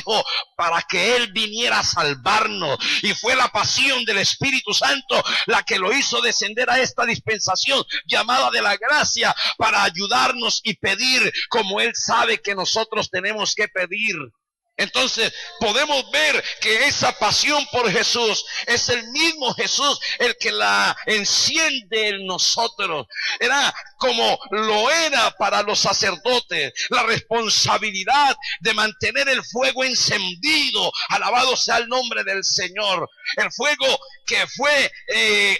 Hijo para que Él viniera a salvarnos. Y fue la pasión del Espíritu Santo la que lo hizo descender a esta dispensación llamada de la gracia, para ayudarnos y pedir como Él sabe que nosotros tenemos que pedir. Entonces podemos ver que esa pasión por Jesús es el mismo Jesús el que la enciende en nosotros. Era como lo era para los sacerdotes, la responsabilidad de mantener el fuego encendido. Alabado sea el nombre del Señor. El fuego que fue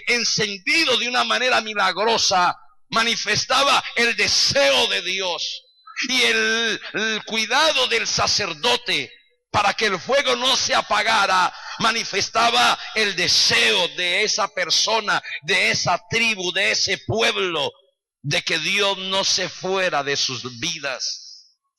encendido de una manera milagrosa manifestaba el deseo de Dios. Y el cuidado del sacerdote para que el fuego no se apagara manifestaba el deseo de esa persona, de esa tribu, de ese pueblo, de que Dios no se fuera de sus vidas.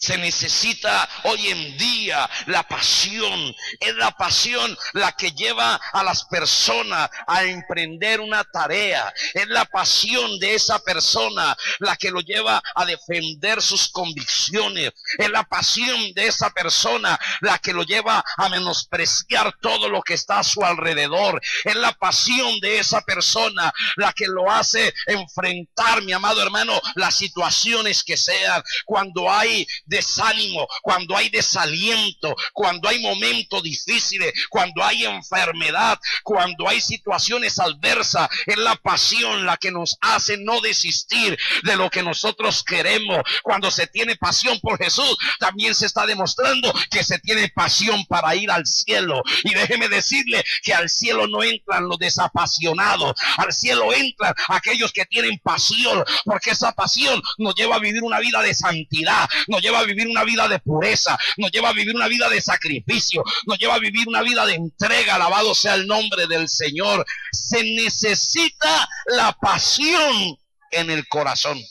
Se necesita hoy en día la pasión. Es la pasión la que lleva a las personas a emprender una tarea. Es la pasión de esa persona la que lo lleva a defender sus convicciones. Es la pasión de esa persona la que lo lleva a menospreciar todo lo que está a su alrededor. Es la pasión de esa persona la que lo hace enfrentar, mi amado hermano, las situaciones que sean. Cuando hay desánimo, cuando hay desaliento, cuando hay momentos difíciles, cuando hay enfermedad, cuando hay situaciones adversas, es la pasión la que nos hace no desistir de lo que nosotros queremos. Cuando se tiene pasión por Jesús, también se está demostrando que se tiene pasión para ir al cielo. Y déjeme decirle que al cielo no entran los desapasionados, al cielo entran aquellos que tienen pasión, porque esa pasión nos lleva a vivir una vida de santidad, nos lleva a vivir una vida de pureza, nos lleva a vivir una vida de sacrificio, nos lleva a vivir una vida de entrega. Alabado sea el nombre del Señor. Se necesita la pasión en el corazón,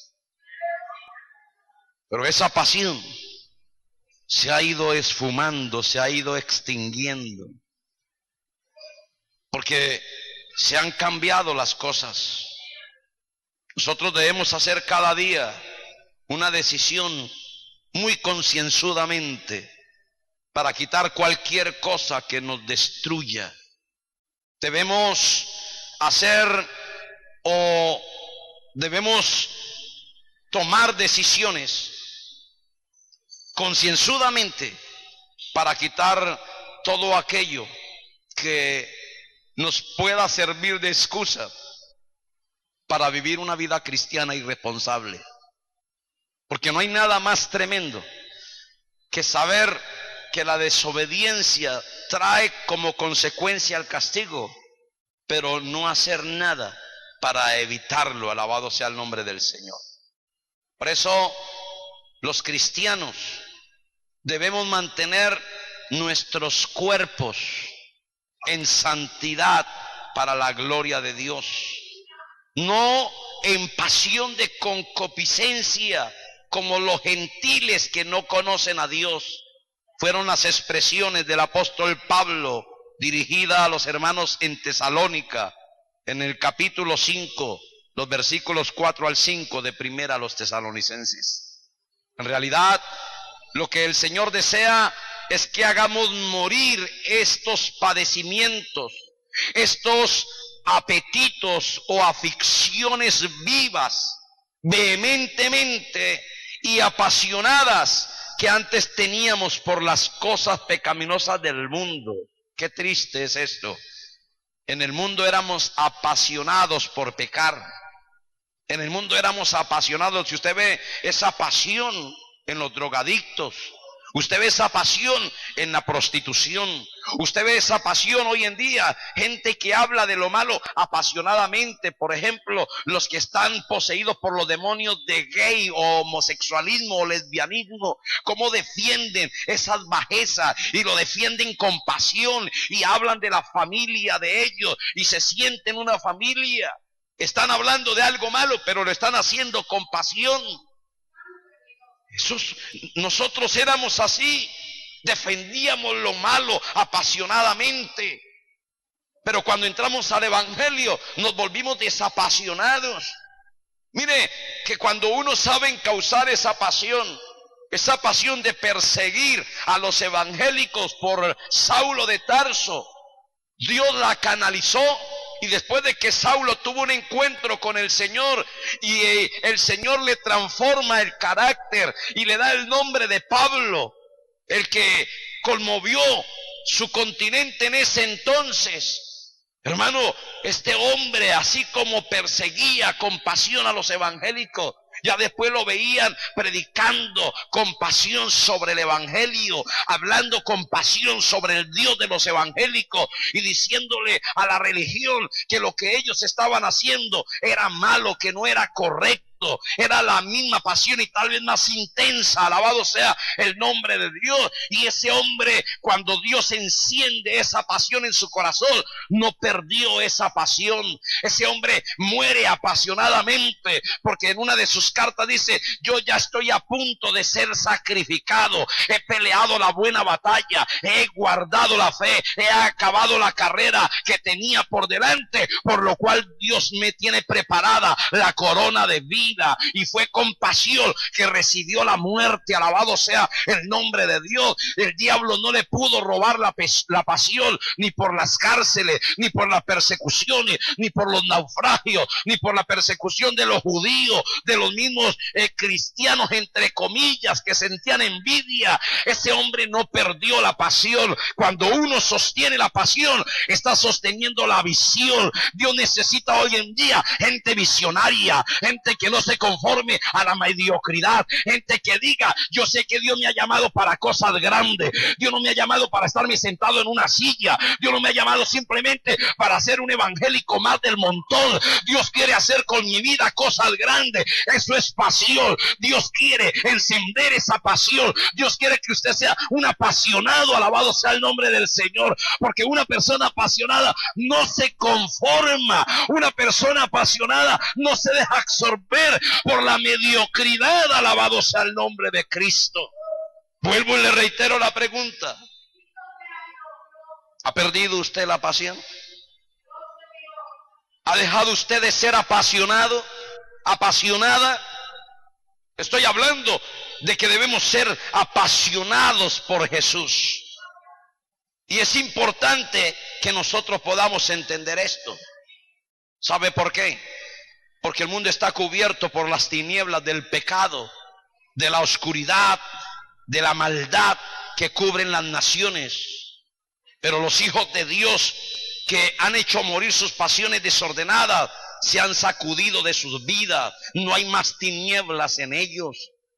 pero esa pasión se ha ido esfumando, se ha ido extinguiendo, porque se han cambiado las cosas. Nosotros debemos hacer cada día una decisión muy concienzudamente para quitar cualquier cosa que nos destruya. Debemos hacer o debemos tomar decisiones concienzudamente para quitar todo aquello que nos pueda servir de excusa para vivir una vida cristiana irresponsable. Porque no hay nada más tremendo que saber que la desobediencia trae como consecuencia el castigo, pero no hacer nada para evitarlo. Alabado sea el nombre del Señor. Por eso los cristianos debemos mantener nuestros cuerpos en santidad para la gloria de Dios, no en pasión de concupiscencia como los gentiles que no conocen a Dios. Fueron las expresiones del apóstol Pablo dirigida a los hermanos en Tesalónica, en el capítulo 5, los versículos 4 al 5 de primera a los tesalonicenses. En realidad, lo que el Señor desea es que hagamos morir estos padecimientos, estos apetitos o aficiones vivas, vehementemente y apasionadas que antes teníamos por las cosas pecaminosas del mundo. Qué triste es esto. En el mundo éramos apasionados por pecar. En el mundo éramos apasionados. Si usted ve esa pasión en los drogadictos, usted ve esa pasión en la prostitución, usted ve esa pasión hoy en día, gente que habla de lo malo apasionadamente. Por ejemplo, los que están poseídos por los demonios de gay o homosexualismo o lesbianismo, cómo defienden esas bajezas y lo defienden con pasión y hablan de la familia de ellos y se sienten una familia. Están hablando de algo malo, pero lo están haciendo con pasión. Nosotros éramos así, defendíamos lo malo apasionadamente, pero cuando entramos al evangelio nos volvimos desapasionados. Mire que cuando uno sabe encauzar esa pasión, esa pasión de perseguir a los evangélicos por Saulo de Tarso, Dios la canalizó. Y después de que Saulo tuvo un encuentro con el Señor y el Señor le transforma el carácter y le da el nombre de Pablo, el que conmovió su continente en ese entonces. Hermano, este hombre, así como perseguía con pasión a los evangélicos, ya después lo veían predicando con pasión sobre el evangelio, hablando con pasión sobre el Dios de los evangélicos y diciéndole a la religión que lo que ellos estaban haciendo era malo, que no era correcto. Era la misma pasión y tal vez más intensa, alabado sea el nombre de Dios. Y ese hombre, cuando Dios enciende esa pasión en su corazón, no perdió esa pasión. Ese hombre muere apasionadamente, porque en una de sus cartas dice: yo ya estoy a punto de ser sacrificado, he peleado la buena batalla, he guardado la fe, he acabado la carrera que tenía por delante, por lo cual Dios me tiene preparada la corona de vida. Y fue con pasión que recibió la muerte, alabado sea el nombre de Dios. El diablo no le pudo robar la pasión, ni por las cárceles, ni por las persecuciones, ni por los naufragios, ni por la persecución de los judíos, de los mismos cristianos entre comillas que sentían envidia. Ese hombre no perdió la pasión. Cuando uno sostiene la pasión, está sosteniendo la visión. Dios necesita hoy en día gente visionaria, gente que no se conforme a la mediocridad, gente que diga: yo sé que Dios me ha llamado para cosas grandes. Dios no me ha llamado para estarme sentado en una silla. Dios no me ha llamado simplemente para ser un evangélico más del montón. Dios quiere hacer con mi vida cosas grandes. Eso es pasión. Dios quiere encender esa pasión. Dios quiere que usted sea un apasionado, alabado sea el nombre del Señor, porque una persona apasionada no se conforma. Una persona apasionada no se deja absorber por la mediocridad, alabado sea el nombre de Cristo. Vuelvo y le reitero la pregunta: ¿ha perdido usted la pasión? ¿Ha dejado usted de ser apasionado, apasionada? Estoy hablando de que debemos ser apasionados por Jesús. Y es importante que nosotros podamos entender esto. ¿Sabe por qué? Porque el mundo está cubierto por las tinieblas del pecado, de la oscuridad, de la maldad que cubren las naciones. Pero los hijos de Dios que han hecho morir sus pasiones desordenadas se han sacudido de sus vidas. No hay más tinieblas en ellos.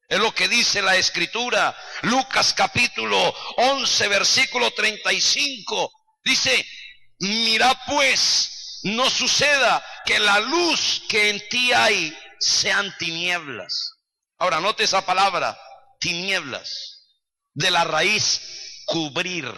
Es lo que dice la Escritura. Lucas capítulo 11 versículo 35 dice: mira pues, no suceda que la luz que en ti hay sean tinieblas. Ahora note esa palabra, tinieblas, de la raíz cubrir.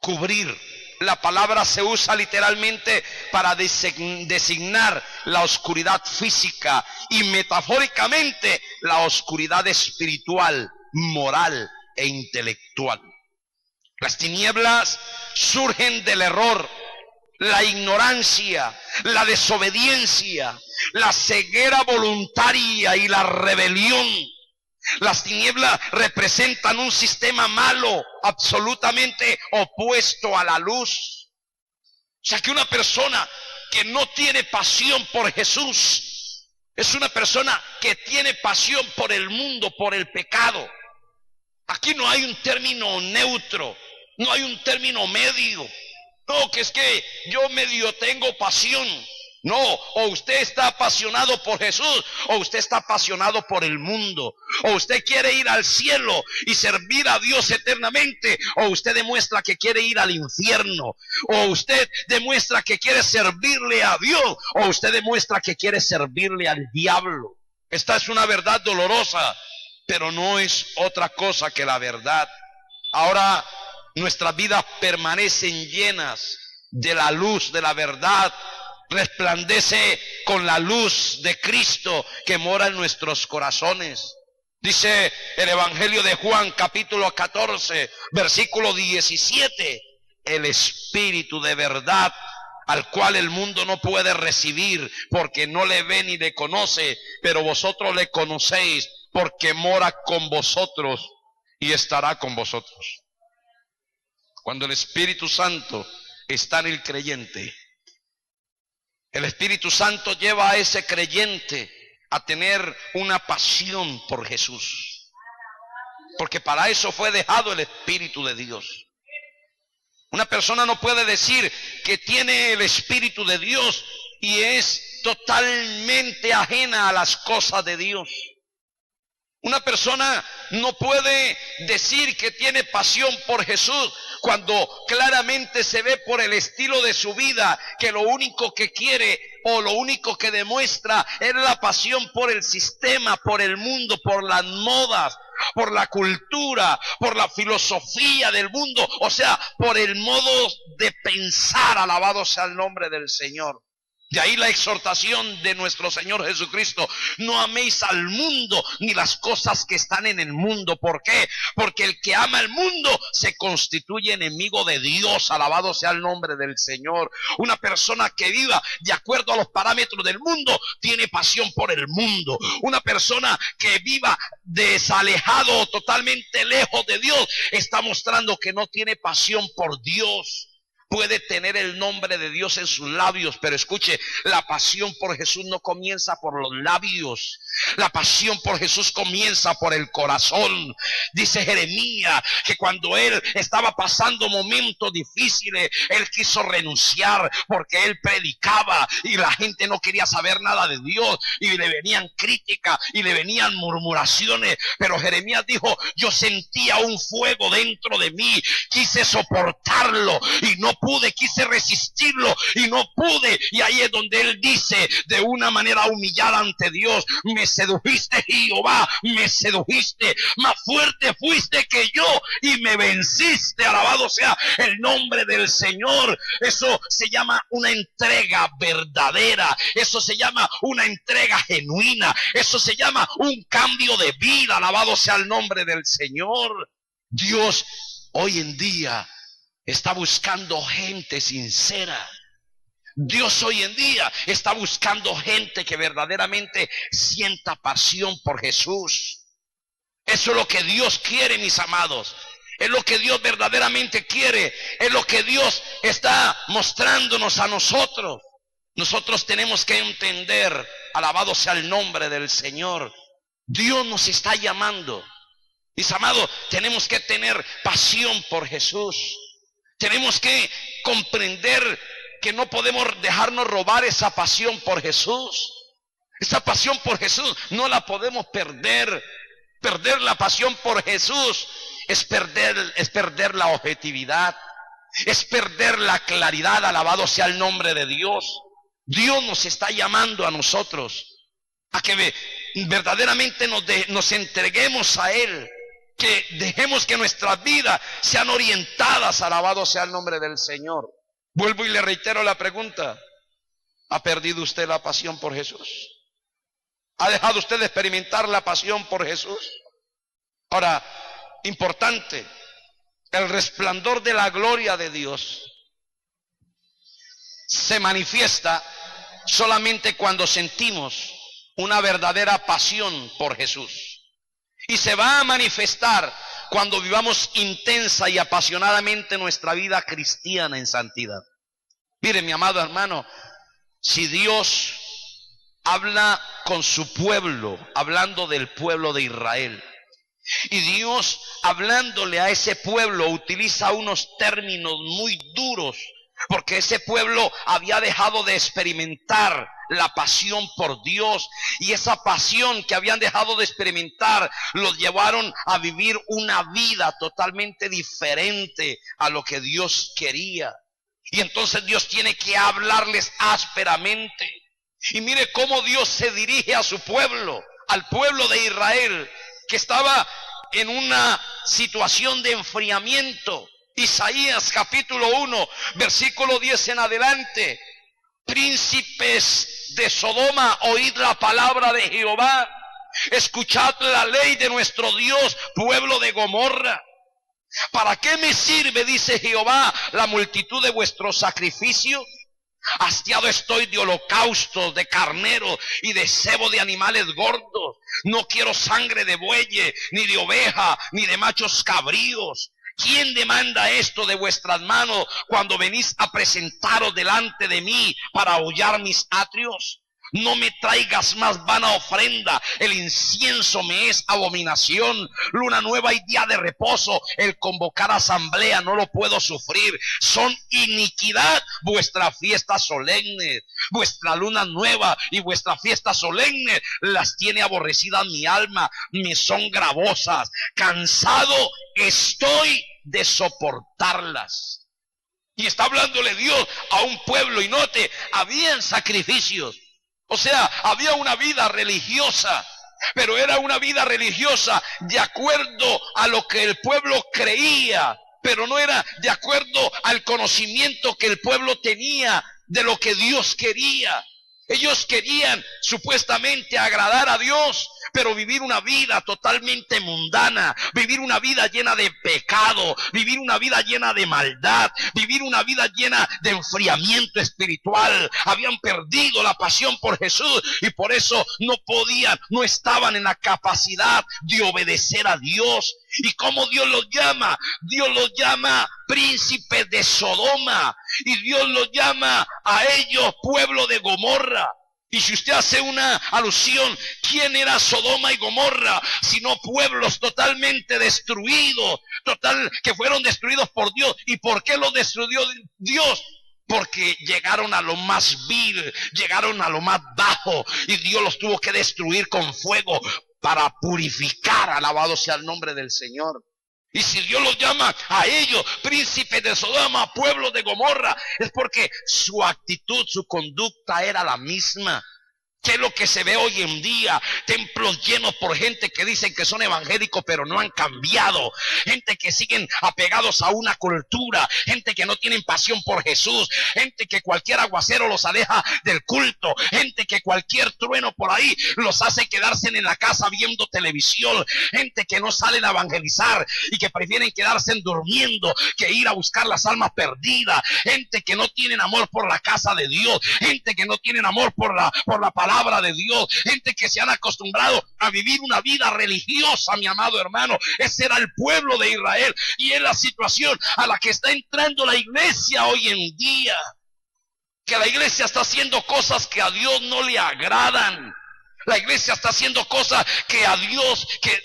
Cubrir. La palabra se usa literalmente para designar la oscuridad física y metafóricamente la oscuridad espiritual, moral e intelectual. Las tinieblas surgen del error, la ignorancia, la desobediencia, la ceguera voluntaria y la rebelión. Las tinieblas representan un sistema malo, absolutamente opuesto a la luz. O sea que una persona que no tiene pasión por Jesús es una persona que tiene pasión por el mundo, por el pecado. Aquí no hay un término neutro, no hay un término medio. No, que es que yo medio tengo pasión. No, o usted está apasionado por Jesús, o usted está apasionado por el mundo. O usted quiere ir al cielo y servir a Dios eternamente, o usted demuestra que quiere ir al infierno. O usted demuestra que quiere servirle a Dios, o usted demuestra que quiere servirle al diablo. Esta es una verdad dolorosa, pero no es otra cosa que la verdad. Ahora nuestras vidas permanecen llenas de la luz de la verdad. Resplandece con la luz de Cristo que mora en nuestros corazones. Dice el Evangelio de Juan capítulo 14 versículo 17: el Espíritu de verdad al cual el mundo no puede recibir porque no le ve ni le conoce, pero vosotros le conocéis porque mora con vosotros y estará con vosotros. Cuando el Espíritu Santo está en el creyente, el Espíritu Santo lleva a ese creyente a tener una pasión por Jesús, porque para eso fue dejado el Espíritu de Dios. Una persona no puede decir que tiene el Espíritu de Dios y es totalmente ajena a las cosas de Dios. Una persona no puede decir que tiene pasión por Jesús cuando claramente se ve por el estilo de su vida que lo único que quiere o lo único que demuestra es la pasión por el sistema, por el mundo, por las modas, por la cultura, por la filosofía del mundo, o sea, por el modo de pensar. Alabado sea el nombre del Señor. De ahí la exhortación de nuestro Señor Jesucristo: no améis al mundo ni las cosas que están en el mundo. ¿Por qué? Porque el que ama el mundo se constituye enemigo de Dios. Alabado sea el nombre del Señor. Una persona que viva de acuerdo a los parámetros del mundo tiene pasión por el mundo. Una persona que viva desalejado o totalmente lejos de Dios está mostrando que no tiene pasión por Dios. Puede tener el nombre de Dios en sus labios, pero escuche, la pasión por Jesús no comienza por los labios. La pasión por Jesús comienza por el corazón. Dice Jeremías que cuando él estaba pasando momentos difíciles, él quiso renunciar porque él predicaba y la gente no quería saber nada de Dios y le venían críticas y le venían murmuraciones, pero Jeremías dijo: yo sentía un fuego dentro de mí, quise soportarlo y no pude, quise resistirlo y no pude. Y ahí es donde él dice de una manera humillada ante Dios: me sedujiste, Jehová, me sedujiste, más fuerte fuiste que yo y me venciste. Alabado sea el nombre del Señor. Eso se llama una entrega verdadera, eso se llama una entrega genuina, eso se llama un cambio de vida. Alabado sea el nombre del Señor. Dios hoy en día está buscando gente sincera. Dios hoy en día está buscando gente que verdaderamente sienta pasión por Jesús. Eso es lo que Dios quiere, mis amados. Es lo que Dios verdaderamente quiere. Es lo que Dios está mostrándonos a nosotros. Nosotros tenemos que entender, alabado sea el nombre del Señor, Dios nos está llamando. Mis amados, tenemos que tener pasión por Jesús. Tenemos que comprender que no podemos dejarnos robar esa pasión por Jesús. Esa pasión por Jesús no la podemos perder. Perder la pasión por Jesús es perder la objetividad, es perder la claridad. Alabado sea el nombre de Dios. Dios nos está llamando a nosotros a que verdaderamente nos entreguemos a Él, que dejemos que nuestras vidas sean orientadas. Alabado sea el nombre del Señor. Vuelvo y le reitero la pregunta: ¿ha perdido usted la pasión por Jesús? ¿Ha dejado usted de experimentar la pasión por Jesús? Ahora, importante, el resplandor de la gloria de Dios se manifiesta solamente cuando sentimos una verdadera pasión por Jesús. Y se va a manifestar cuando vivamos intensa y apasionadamente nuestra vida cristiana en santidad. Mire, mi amado hermano, si Dios habla con su pueblo, hablando del pueblo de Israel, y Dios hablándole a ese pueblo utiliza unos términos muy duros, porque ese pueblo había dejado de experimentar la pasión por Dios, y esa pasión que habían dejado de experimentar los llevaron a vivir una vida totalmente diferente a lo que Dios quería. Y entonces Dios tiene que hablarles ásperamente. Y mire cómo Dios se dirige a su pueblo, al pueblo de Israel, que estaba en una situación de enfriamiento. Isaías capítulo 1, versículo 10 en adelante: príncipes de Sodoma, oíd la palabra de Jehová, escuchad la ley de nuestro Dios, pueblo de Gomorra. ¿Para qué me sirve, dice Jehová, la multitud de vuestros sacrificios? Hastiado estoy de holocaustos, de carnero y de cebo de animales gordos. No quiero sangre de bueyes, ni de oveja, ni de machos cabríos. ¿Quién demanda esto de vuestras manos cuando venís a presentaros delante de mí para hollar mis atrios? No me traigas más vana ofrenda, el incienso me es abominación. Luna nueva y día de reposo, el convocar asamblea no lo puedo sufrir. Son iniquidad vuestras fiestas solemnes, vuestra luna nueva y vuestra fiesta solemne las tiene aborrecidas mi alma, me son gravosas. Cansado estoy de soportarlas. Y está hablándole Dios a un pueblo, y note, habían sacrificios. O sea, había una vida religiosa, pero era una vida religiosa de acuerdo a lo que el pueblo creía, pero no era de acuerdo al conocimiento que el pueblo tenía de lo que Dios quería. Ellos querían supuestamente agradar a Dios, pero vivir una vida totalmente mundana, vivir una vida llena de pecado, vivir una vida llena de maldad, vivir una vida llena de enfriamiento espiritual. Habían perdido la pasión por Jesús y por eso no podían, no estaban en la capacidad de obedecer a Dios. ¿Y cómo Dios los llama? Dios los llama príncipes de Sodoma, y Dios los llama a ellos pueblo de Gomorra. Y si usted hace una alusión, ¿quién era Sodoma y Gomorra? Sino pueblos totalmente destruidos, que fueron destruidos por Dios. ¿Y por qué los destruyó Dios? Porque llegaron a lo más vil, llegaron a lo más bajo, y Dios los tuvo que destruir con fuego para purificar. Alabado sea el nombre del Señor. Y si Dios los llama a ellos príncipes de Sodoma, pueblo de Gomorra, es porque su actitud, su conducta era la misma. ¿Qué es lo que se ve hoy en día? Templos llenos por gente que dicen que son evangélicos pero no han cambiado. Gente que siguen apegados a una cultura. Gente que no tienen pasión por Jesús. Gente que cualquier aguacero los aleja del culto. Gente que cualquier trueno por ahí los hace quedarse en la casa viendo televisión. Gente que no salen a evangelizar y que prefieren quedarse durmiendo que ir a buscar las almas perdidas. Gente que no tienen amor por la casa de Dios. Gente que no tienen amor por la palabra de Dios, gente que se han acostumbrado a vivir una vida religiosa, mi amado hermano. Ese era el pueblo de Israel, y es la situación a la que está entrando la iglesia hoy en día, que la iglesia está haciendo cosas que a Dios no le agradan. La iglesia está haciendo cosas que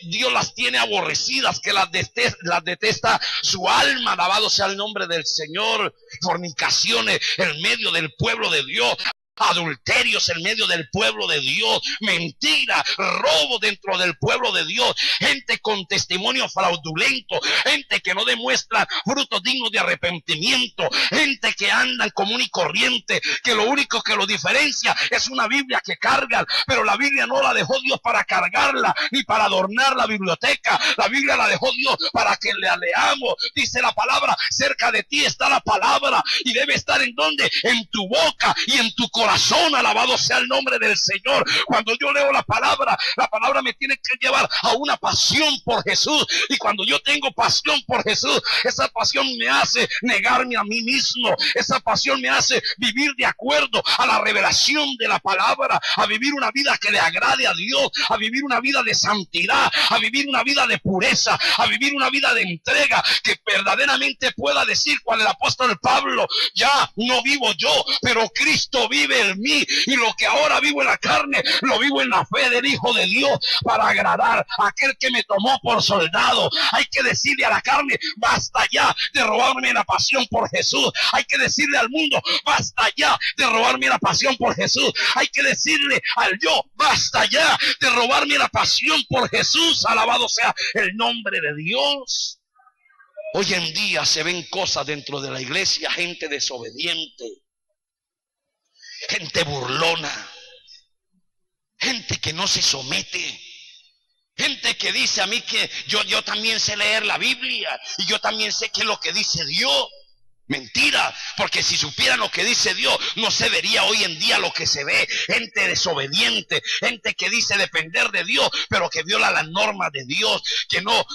Dios las tiene aborrecidas, que las detesta su alma. Alabado sea el nombre del Señor. Fornicaciones en medio del pueblo de Dios. Adulterios en medio del pueblo de Dios, mentira, robo dentro del pueblo de Dios, gente con testimonio fraudulento, gente que no demuestra frutos dignos de arrepentimiento, gente que andan común y corriente, que lo único que lo diferencia es una Biblia que cargan, pero la Biblia no la dejó Dios para cargarla, ni para adornar la biblioteca. La Biblia la dejó Dios para que la leamos. Dice la palabra, cerca de ti está la palabra, y debe estar ¿en dónde? En tu boca y en tu corazón. Alabado sea el nombre del Señor. Cuando yo leo la palabra me tiene que llevar a una pasión por Jesús, y cuando yo tengo pasión por Jesús, esa pasión me hace negarme a mí mismo. Esa pasión me hace vivir de acuerdo a la revelación de la palabra, a vivir una vida que le agrade a Dios, a vivir una vida de santidad, a vivir una vida de pureza, a vivir una vida de entrega, que verdaderamente pueda decir cual el apóstol Pablo: ya no vivo yo, pero Cristo vive en mí, y lo que ahora vivo en la carne lo vivo en la fe del Hijo de Dios, para agradar a aquel que me tomó por soldado. Hay que decirle a la carne: basta ya de robarme la pasión por Jesús. Hay que decirle al mundo: basta ya de robarme la pasión por Jesús. Hay que decirle al yo: basta ya de robarme la pasión por Jesús. Alabado sea el nombre de Dios. Hoy en día se ven cosas dentro de la iglesia: gente desobediente, gente burlona, gente que no se somete, gente que dice a mí que yo también sé leer la Biblia y yo también sé qué es lo que dice Dios. Mentira, porque si supieran lo que dice Dios, no se vería hoy en día lo que se ve. Gente desobediente, gente que dice depender de Dios, pero que viola las normas de Dios, que no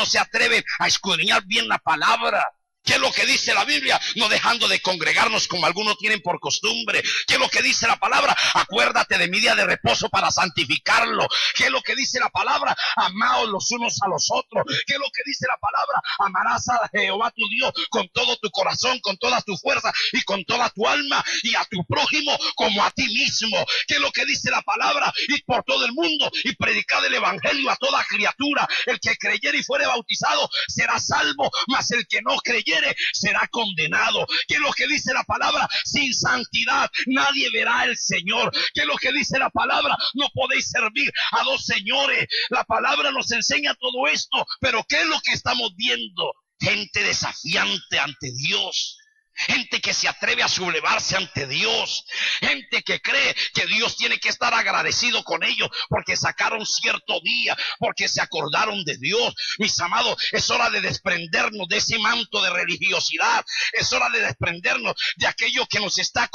se atreven a escudriñar bien la palabra, ¿Qué es lo que dice la Biblia? No dejando de congregarnos como algunos tienen por costumbre. ¿Qué es lo que dice la palabra? Acuérdate de mi día de reposo para santificarlo. ¿Qué es lo que dice la palabra? Amaos los unos a los otros. ¿Qué es lo que dice la palabra? Amarás a Jehová tu Dios con todo tu corazón, con toda tu fuerza y con toda tu alma, y a tu prójimo como a ti mismo. ¿Qué es lo que dice la palabra? Ir por todo el mundo y predicar el evangelio a toda criatura. El que creyere y fuere bautizado será salvo, mas el que no creyere será condenado. ¿Qué es lo que dice la palabra? Sin santidad nadie verá al Señor. ¿Qué es lo que dice la palabra? No podéis servir a dos señores. La palabra nos enseña todo esto, pero ¿qué es lo que estamos viendo? Gente desafiante ante Dios. Gente que se atreve a sublevarse ante Dios. Gente que cree que Dios tiene que estar agradecido con ellos porque sacaron cierto día, porque se acordaron de Dios. Mis amados, es hora de desprendernos de ese manto de religiosidad. Es hora de desprendernos de aquello que nos está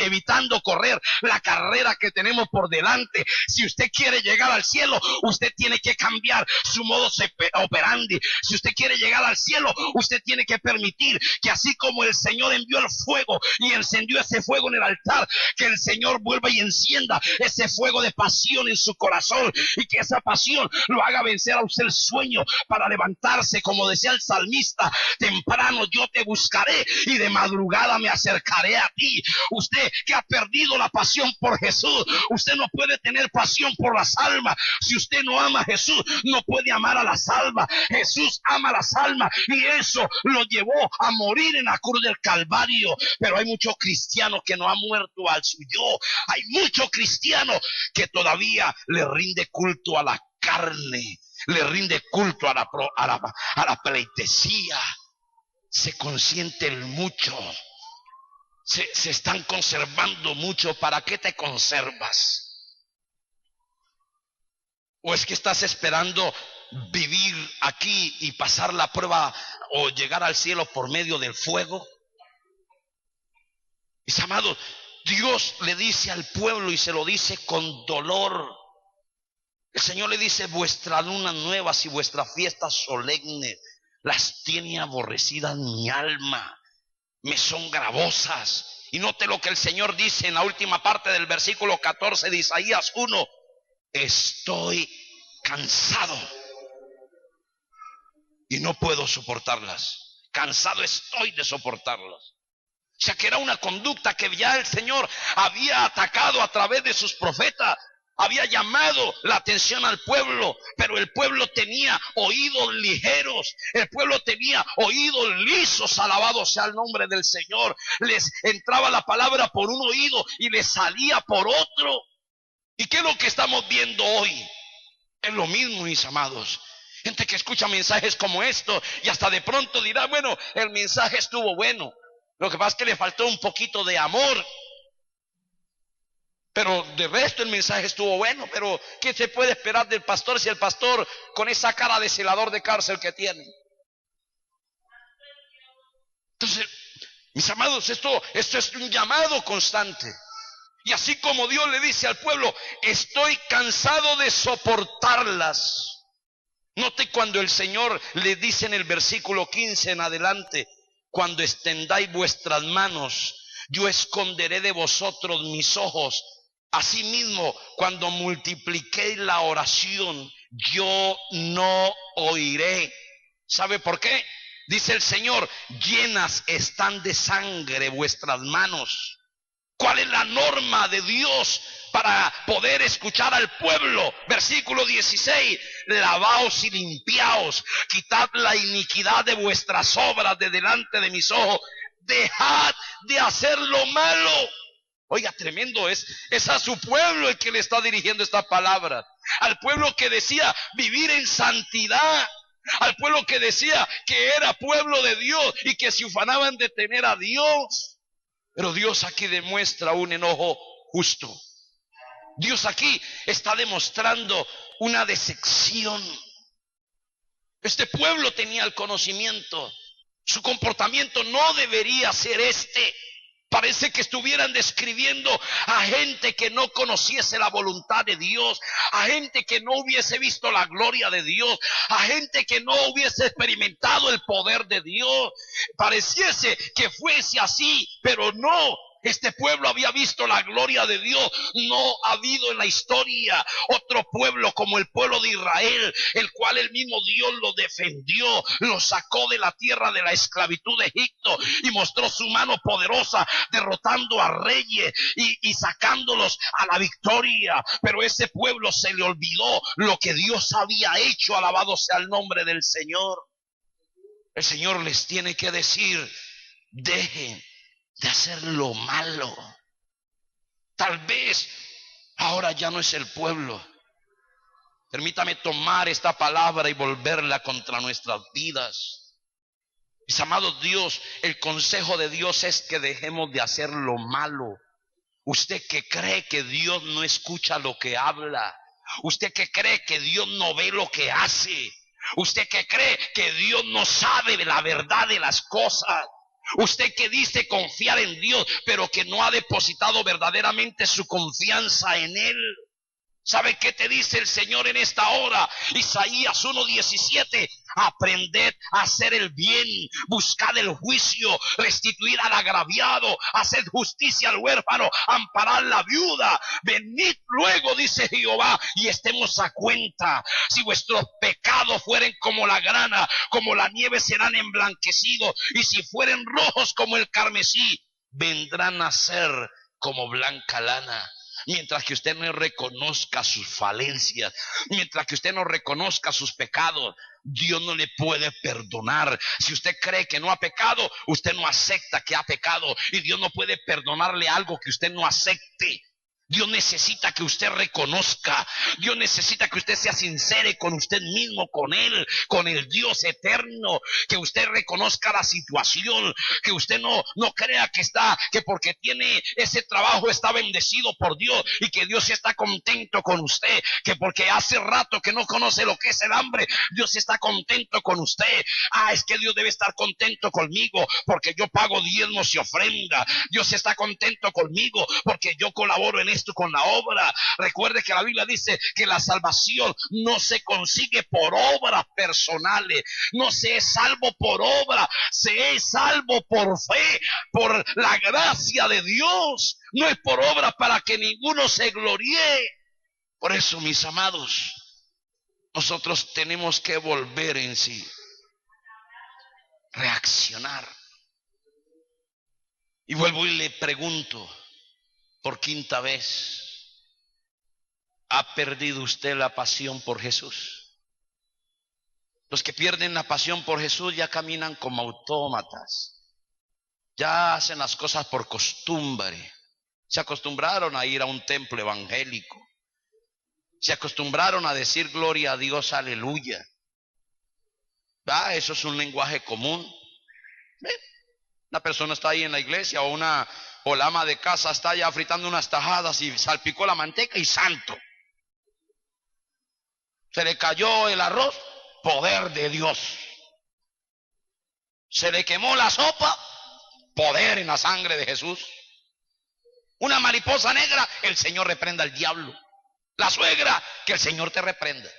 evitando correr la carrera que tenemos por delante. Si usted quiere llegar al cielo, usted tiene que cambiar su modo operandi. Si usted quiere llegar al cielo, usted tiene que permitir que así como el Señor envió el fuego y encendió ese fuego en el altar, que el Señor vuelva y encienda ese fuego de pasión en su corazón, y que esa pasión lo haga vencer a usted el sueño para levantarse, como decía el salmista: temprano yo te buscaré y de madrugada me acercaré a ti. Usted que ha perdido la pasión por Jesús, usted no puede tener pasión por las almas. Si usted no ama a Jesús, no puede amar a las almas. Jesús ama a las almas, y eso lo llevó a morir en la cruz del Calvario. Pero hay muchos cristianos que no han muerto al suyo. Hay muchos cristianos que todavía le rinde culto a la carne, le rinde culto a la pleitesía. Se consienten mucho, se están conservando mucho. ¿Para qué te conservas? ¿O es que estás esperando vivir aquí y pasar la prueba o llegar al cielo por medio del fuego? Mis amados, Dios le dice al pueblo, y se lo dice con dolor. El Señor le dice: vuestras lunas nuevas y vuestras fiestas solemnes las tiene aborrecidas mi alma, me son gravosas. Y note lo que el Señor dice en la última parte del versículo 14 de Isaías 1: estoy cansado y no puedo soportarlas. Cansado estoy de soportarlas. O sea que era una conducta que ya el Señor había atacado a través de sus profetas. Había llamado la atención al pueblo, pero el pueblo tenía oídos ligeros, el pueblo tenía oídos lisos. Alabado sea el nombre del Señor. Les entraba la palabra por un oído y les salía por otro. ¿Y qué es lo que estamos viendo hoy? Es lo mismo, mis amados. Gente que escucha mensajes como esto y hasta de pronto dirá: bueno, el mensaje estuvo bueno. Lo que pasa es que le faltó un poquito de amor. Pero de resto el mensaje estuvo bueno. Pero ¿qué se puede esperar del pastor si el pastor con esa cara de celador de cárcel que tiene? Entonces, mis amados, esto es un llamado constante. Y así como Dios le dice al pueblo: estoy cansado de soportarlas. Note cuando el Señor le dice en el versículo 15 en adelante: cuando extendáis vuestras manos, yo esconderé de vosotros mis ojos. Asimismo, cuando multipliquéis la oración, yo no oiré. ¿Sabe por qué? Dice el Señor: llenas están de sangre vuestras manos. ¿Cuál es la norma de Dios para poder escuchar al pueblo? Versículo 16: lavaos y limpiaos, quitad la iniquidad de vuestras obras de delante de mis ojos, dejad de hacer lo malo. Oiga, tremendo, es a su pueblo el que le está dirigiendo esta palabra. Al pueblo que decía vivir en santidad, al pueblo que decía que era pueblo de Dios y que se ufanaban de tener a Dios. Pero Dios aquí demuestra un enojo justo. Dios aquí está demostrando una decepción. Este pueblo tenía el conocimiento. Su comportamiento no debería ser este. Parece que estuvieran describiendo a gente que no conociese la voluntad de Dios, a gente que no hubiese visto la gloria de Dios, a gente que no hubiese experimentado el poder de Dios. Pareciese que fuese así, pero no. Este pueblo había visto la gloria de Dios. No ha habido en la historia otro pueblo como el pueblo de Israel, el cual el mismo Dios lo defendió, lo sacó de la tierra de la esclavitud de Egipto y mostró su mano poderosa, derrotando a reyes y sacándolos a la victoria. Pero ese pueblo se le olvidó lo que Dios había hecho. Alabado sea el nombre del Señor. El Señor les tiene que decir: dejen de hacer lo malo. Tal vez ahora ya no es el pueblo. Permítame tomar esta palabra y volverla contra nuestras vidas. Mis amados, Dios, el consejo de Dios es que dejemos de hacer lo malo. Usted que cree que Dios no escucha lo que habla, usted que cree que Dios no ve lo que hace, usted que cree que Dios no sabe la verdad de las cosas, usted que dice confiar en Dios, pero que no ha depositado verdaderamente su confianza en Él. ¿Sabe qué te dice el Señor en esta hora? Isaías 1:17. Aprended a hacer el bien, buscad el juicio, restituir al agraviado, haced justicia al huérfano, amparad la viuda. Venid luego, dice Jehová, y estemos a cuenta. Si vuestros pecados fueren como la grana, como la nieve serán emblanquecidos, y si fueren rojos como el carmesí, vendrán a ser como blanca lana. Mientras que usted no reconozca sus falencias, mientras que usted no reconozca sus pecados, Dios no le puede perdonar. Si usted cree que no ha pecado, usted no acepta que ha pecado, y Dios no puede perdonarle algo que usted no acepte. Dios necesita que usted reconozca. Dios necesita que usted sea sincero con usted mismo, con Él, con el Dios eterno. Que usted reconozca la situación. Que usted no crea que porque tiene ese trabajo está bendecido por Dios y que Dios está contento con usted. Que porque hace rato que no conoce lo que es el hambre, Dios está contento con usted. Es que Dios debe estar contento conmigo porque yo pago diezmos y ofrenda. Dios está contento conmigo porque yo colaboro en esto con la obra. Recuerde que la Biblia dice que la salvación no se consigue por obras personales, no se es salvo por obra, se es salvo por fe, por la gracia de Dios, no es por obra para que ninguno se gloríe. Por eso, mis amados, nosotros tenemos que volver en sí, reaccionar. Y vuelvo y le pregunto por quinta vez: ¿ha perdido usted la pasión por Jesús? Los que pierden la pasión por Jesús ya caminan como autómatas, ya hacen las cosas por costumbre. Se acostumbraron a ir a un templo evangélico, se acostumbraron a decir gloria a Dios, aleluya. Eso es un lenguaje común. Una persona está ahí en la iglesia, o la ama de casa está allá fritando unas tajadas y salpicó la manteca y santo. Se le cayó el arroz, poder de Dios. Se le quemó la sopa, poder en la sangre de Jesús. Una mariposa negra, el Señor reprenda al diablo. La suegra, que el Señor te reprenda.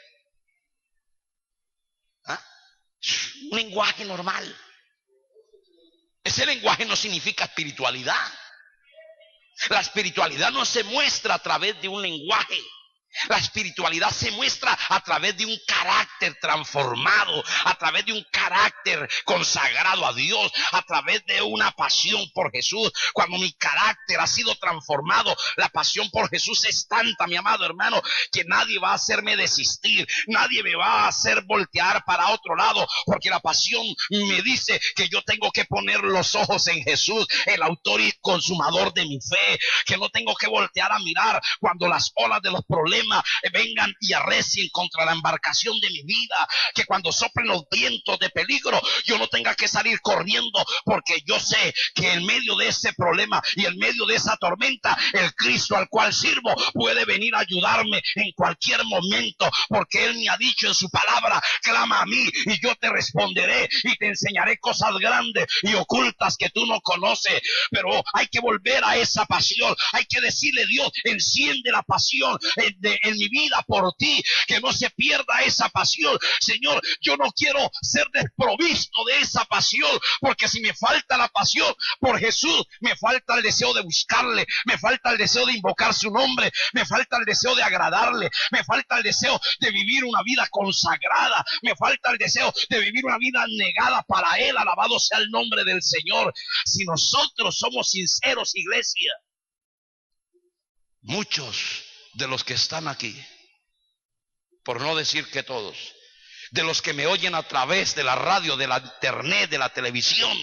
Un lenguaje normal. Ese lenguaje no significa espiritualidad. La espiritualidad no se muestra a través de un lenguaje. La espiritualidad se muestra a través de un carácter transformado, a través de un carácter consagrado a Dios, a través de una pasión por Jesús. Cuando mi carácter ha sido transformado, la pasión por Jesús es tanta, mi amado hermano, que nadie va a hacerme desistir, nadie me va a hacer voltear para otro lado, porque la pasión me dice que yo tengo que poner los ojos en Jesús, el autor y consumador de mi fe, que no tengo que voltear a mirar cuando las olas de los problemas vengan y arrecien contra la embarcación de mi vida, que cuando soplen los vientos de peligro, yo no tenga que salir corriendo, porque yo sé que en medio de ese problema y en medio de esa tormenta, el Cristo al cual sirvo puede venir a ayudarme en cualquier momento, porque Él me ha dicho en su palabra: clama a mí y yo te responderé y te enseñaré cosas grandes y ocultas que tú no conoces. Pero hay que volver a esa pasión, hay que decirle: Dios, enciende la pasión en mi vida por ti, que no se pierda esa pasión. Señor, yo no quiero ser desprovisto de esa pasión, porque si me falta la pasión por Jesús, me falta el deseo de buscarle, me falta el deseo de invocar su nombre, me falta el deseo de agradarle, me falta el deseo de vivir una vida consagrada, me falta el deseo de vivir una vida negada para Él. Alabado sea el nombre del Señor. Si nosotros somos sinceros, iglesia, muchos de los que están aquí, por no decir que todos, de los que me oyen a través de la radio, de la internet, de la televisión,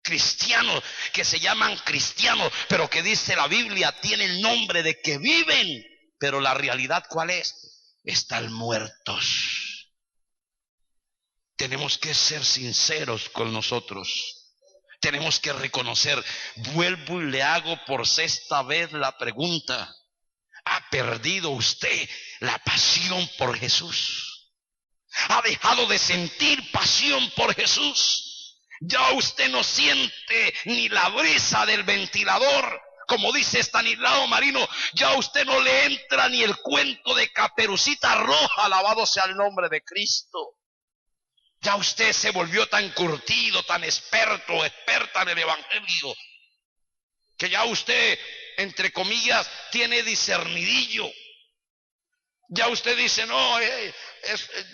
cristianos que se llaman cristianos, pero que dice la Biblia, tiene el nombre de que viven, pero la realidad ¿cuál es? Están muertos. Tenemos que ser sinceros con nosotros. Tenemos que reconocer. Vuelvo y le hago por sexta vez la pregunta: ¿ha perdido usted la pasión por Jesús? ¿Ha dejado de sentir pasión por Jesús? Ya usted no siente ni la brisa del ventilador, como dice Estanislao Marino. Ya a usted no le entra ni el cuento de Caperucita Roja, alabado sea el nombre de Cristo. Ya usted se volvió tan curtido, tan experta en el evangelio, que ya usted, entre comillas, tiene discernidillo. Ya usted dice: no,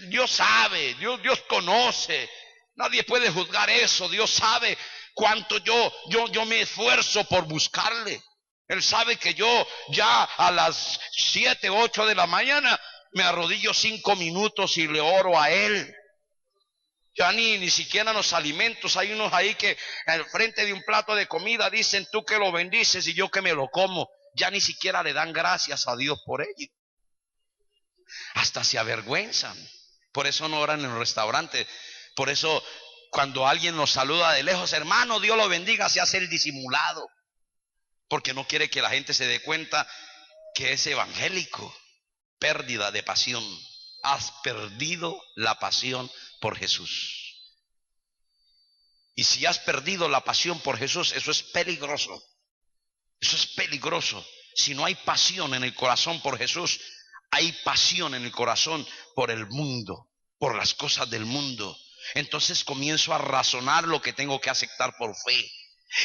Dios sabe, Dios conoce, nadie puede juzgar eso. Dios sabe cuánto yo me esfuerzo por buscarle. Él sabe que yo ya a las 7, 8 de la mañana me arrodillo 5 minutos y le oro a Él. Ya ni siquiera los alimentos, hay unos ahí que al frente de un plato de comida dicen: tú que lo bendices y yo que me lo como. Ya ni siquiera le dan gracias a Dios por ello. Hasta se avergüenzan. Por eso no oran en los restaurantes. Por eso cuando alguien nos saluda de lejos: hermano, Dios lo bendiga, se hace el disimulado, porque no quiere que la gente se dé cuenta que es evangélico. Pérdida de pasión. Has perdido la pasión por Jesús. Y si has perdido la pasión por Jesús, eso es peligroso. Eso es peligroso. Si no hay pasión en el corazón por Jesús, hay pasión en el corazón por el mundo, por las cosas del mundo. Entonces comienzo a razonar lo que tengo que aceptar por fe.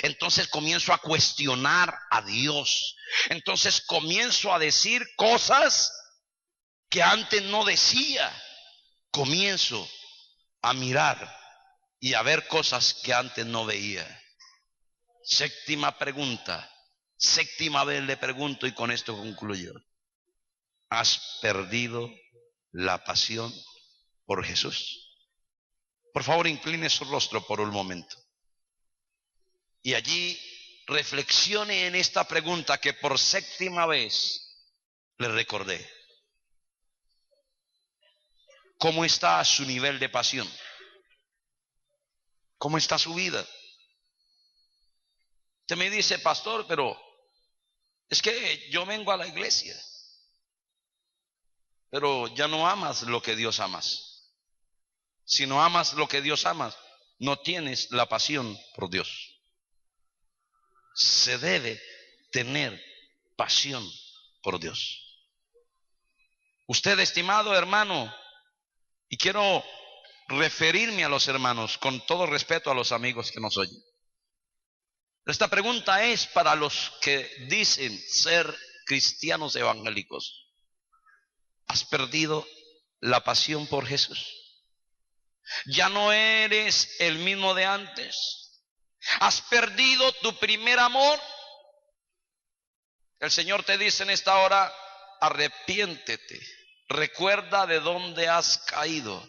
Entonces comienzo a cuestionar a Dios. Entonces comienzo a decir cosas que antes no decía. Comienzo a mirar y a ver cosas que antes no veía. Séptima pregunta. Séptima vez le pregunto y con esto concluyo: ¿has perdido la pasión por Jesús? Por favor, incline su rostro por un momento. Y allí reflexione en esta pregunta que por séptima vez le recordé. ¿Cómo está su nivel de pasión? ¿Cómo está su vida? Usted me dice: pastor, pero es que yo vengo a la iglesia, pero ya no amas lo que Dios amas. Si no amas lo que Dios amas, no tienes la pasión por Dios. Se debe tener pasión por Dios. Usted, estimado hermano, y quiero referirme a los hermanos con todo respeto a los amigos que nos oyen. Esta pregunta es para los que dicen ser cristianos evangélicos. ¿Has perdido la pasión por Jesús? ¿Ya no eres el mismo de antes? ¿Has perdido tu primer amor? El Señor te dice en esta hora: arrepiéntete, recuerda de dónde has caído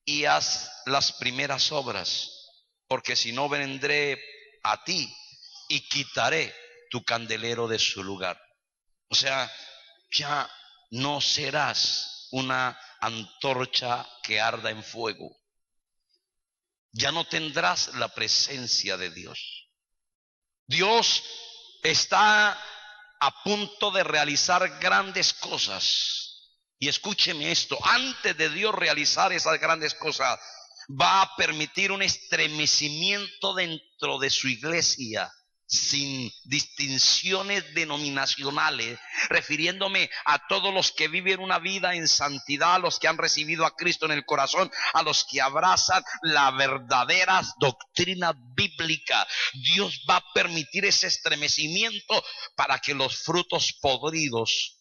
y haz las primeras obras, porque si no, vendré a ti y quitaré tu candelero de su lugar. O sea, ya no serás una antorcha que arda en fuego. ya no tendrás la presencia de Dios. Dios está a punto de realizar grandes cosas. Y escúcheme esto, antes de Dios realizar esas grandes cosas, va a permitir un estremecimiento dentro de su iglesia, sin distinciones denominacionales, refiriéndome a todos los que viven una vida en santidad, a los que han recibido a Cristo en el corazón, a los que abrazan la verdadera doctrina bíblica. Dios va a permitir ese estremecimiento para que los frutos podridos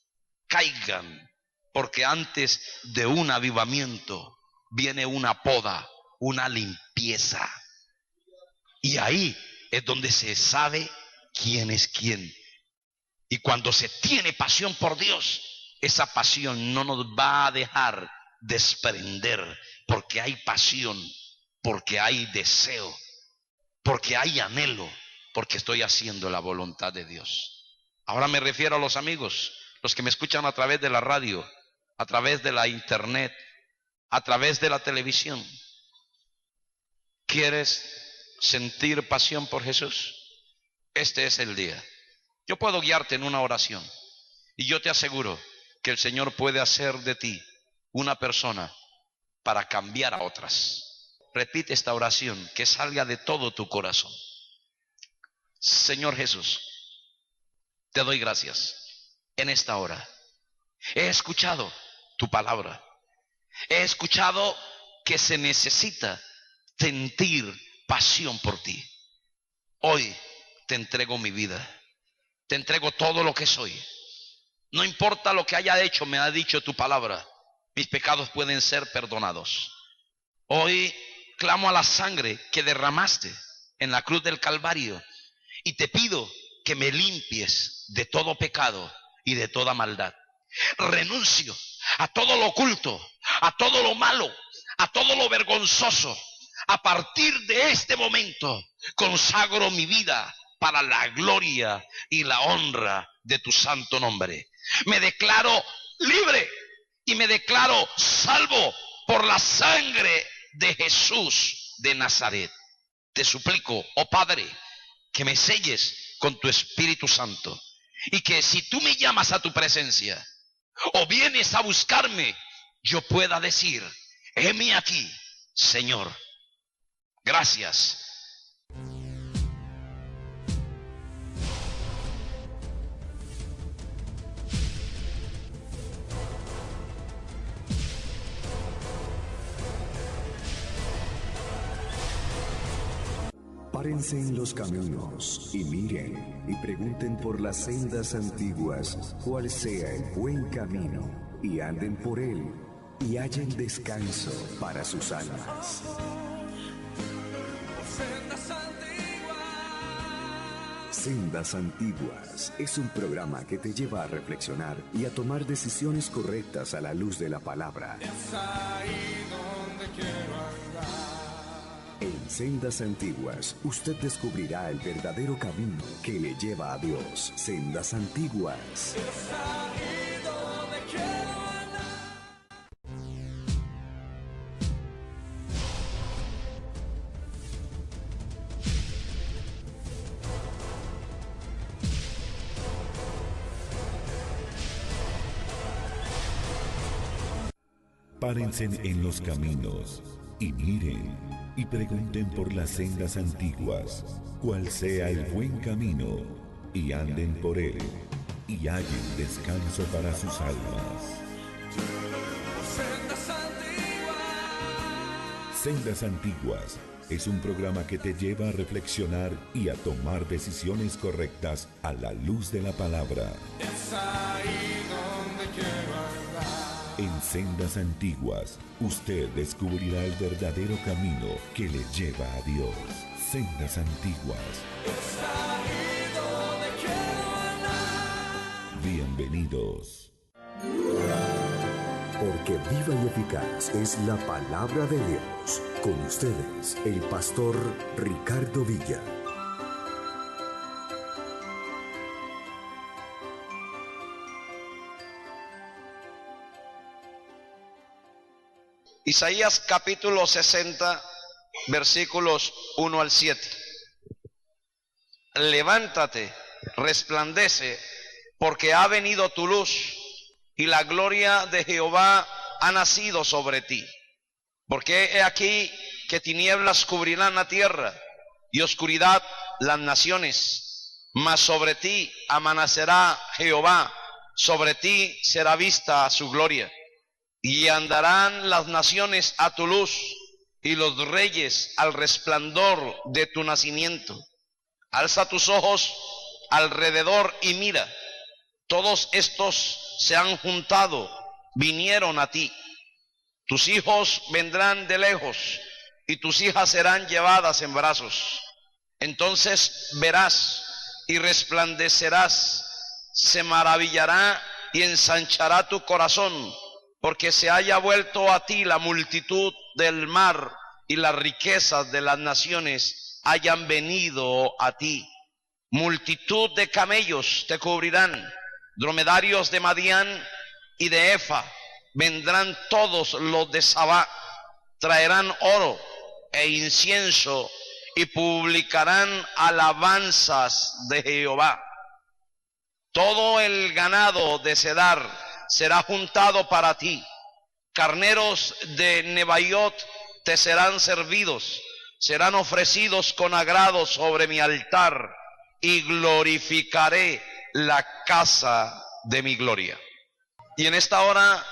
caigan, porque antes de un avivamiento viene una poda, una limpieza, y ahí es donde se sabe quién es quién. Y cuando se tiene pasión por Dios, esa pasión no nos va a dejar desprender, porque hay pasión, porque hay deseo, porque hay anhelo, porque estoy haciendo la voluntad de Dios. Ahora me refiero a los amigos, los que me escuchan a través de la radio, a través de la internet, a través de la televisión. ¿Quieres sentir pasión por Jesús? Este es el día. Yo puedo guiarte en una oración, y yo te aseguro que el Señor puede hacer de ti una persona para cambiar a otras. Repite esta oración, que salga de todo tu corazón. Señor Jesús, te doy gracias en esta hora. He escuchado tu palabra. He escuchado que se necesita sentir pasión por ti. Hoy te entrego mi vida, te entrego todo lo que soy. No importa lo que haya hecho, me ha dicho tu palabra, mis pecados pueden ser perdonados. Hoy clamo a la sangre que derramaste en la cruz del Calvario y te pido que me limpies de todo pecado y de toda maldad. Renuncio a todo lo oculto, a todo lo malo, a todo lo vergonzoso. A partir de este momento consagro mi vida para la gloria y la honra de tu santo nombre. Me declaro libre y me declaro salvo por la sangre de Jesús de Nazaret. Te suplico, oh Padre, que me selles con tu Espíritu Santo, y que si tú me llamas a tu presencia o vienes a buscarme, yo pueda decir: heme aquí, Señor. Gracias. Párense en los caminos y miren y pregunten por las sendas antiguas cuál sea el buen camino, y anden por él y hallen descanso para sus almas. Sendas Antiguas es un programa que te lleva a reflexionar y a tomar decisiones correctas a la luz de la palabra. Es ahí donde quiero andar. En Sendas Antiguas, usted descubrirá el verdadero camino que le lleva a Dios. Sendas Antiguas. Es ahí donde quiero andar. Párense en los caminos y miren y pregunten por las sendas antiguas cuál sea el buen camino, y anden por él y hallen descanso para sus almas. Sendas antiguas. Sendas Antiguas es un programa que te lleva a reflexionar y a tomar decisiones correctas a la luz de la palabra. Es ahí donde quiero andar. En Sendas Antiguas, usted descubrirá el verdadero camino que le lleva a Dios. Sendas Antiguas. Es ahí donde quiero andar. Bienvenidos. Porque viva y eficaz es la palabra de Dios. Con ustedes, el pastor Ricardo Villa. Isaías capítulo 60, versículos 1 al 7. Levántate, resplandece, porque ha venido tu luz y la gloria de Jehová ha nacido sobre ti. Porque he aquí que tinieblas cubrirán la tierra y oscuridad las naciones, mas sobre ti amanecerá Jehová, sobre ti será vista su gloria. Y andarán las naciones a tu luz y los reyes al resplandor de tu nacimiento. Alza tus ojos alrededor y mira, todos estos se han juntado, vinieron a ti. Tus hijos vendrán de lejos y tus hijas serán llevadas en brazos. Entonces verás y resplandecerás, se maravillará y ensanchará tu corazón, porque se haya vuelto a ti la multitud del mar y las riquezas de las naciones hayan venido a ti. Multitud de camellos te cubrirán, dromedarios de Madián y de Efa, vendrán todos los de Sabá, traerán oro e incienso y publicarán alabanzas de Jehová. Todo el ganado de Cedar será juntado para ti, carneros de Nebaiot te serán servidos, serán ofrecidos con agrado sobre mi altar, y glorificaré la casa de mi gloria. Y en esta hora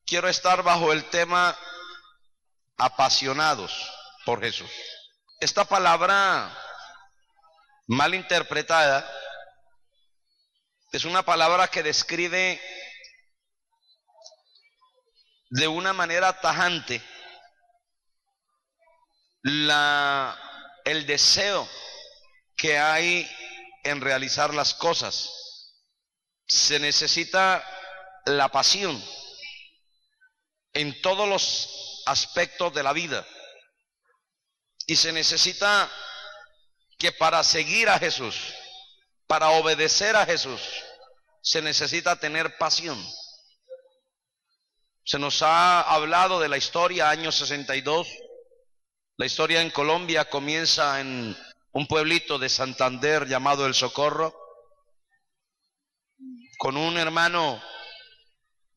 quiero estar bajo el tema apasionados por Jesús. Esta palabra mal interpretada es una palabra que describe de una manera tajante el deseo que hay en realizar las cosas. Se necesita la pasión en todos los aspectos de la vida, y se necesita que para seguir a Jesús, para obedecer a Jesús, se necesita tener pasión. Se nos ha hablado de la historia, año 62. La historia en Colombia comienza en un pueblito de Santander llamado El Socorro, con un hermano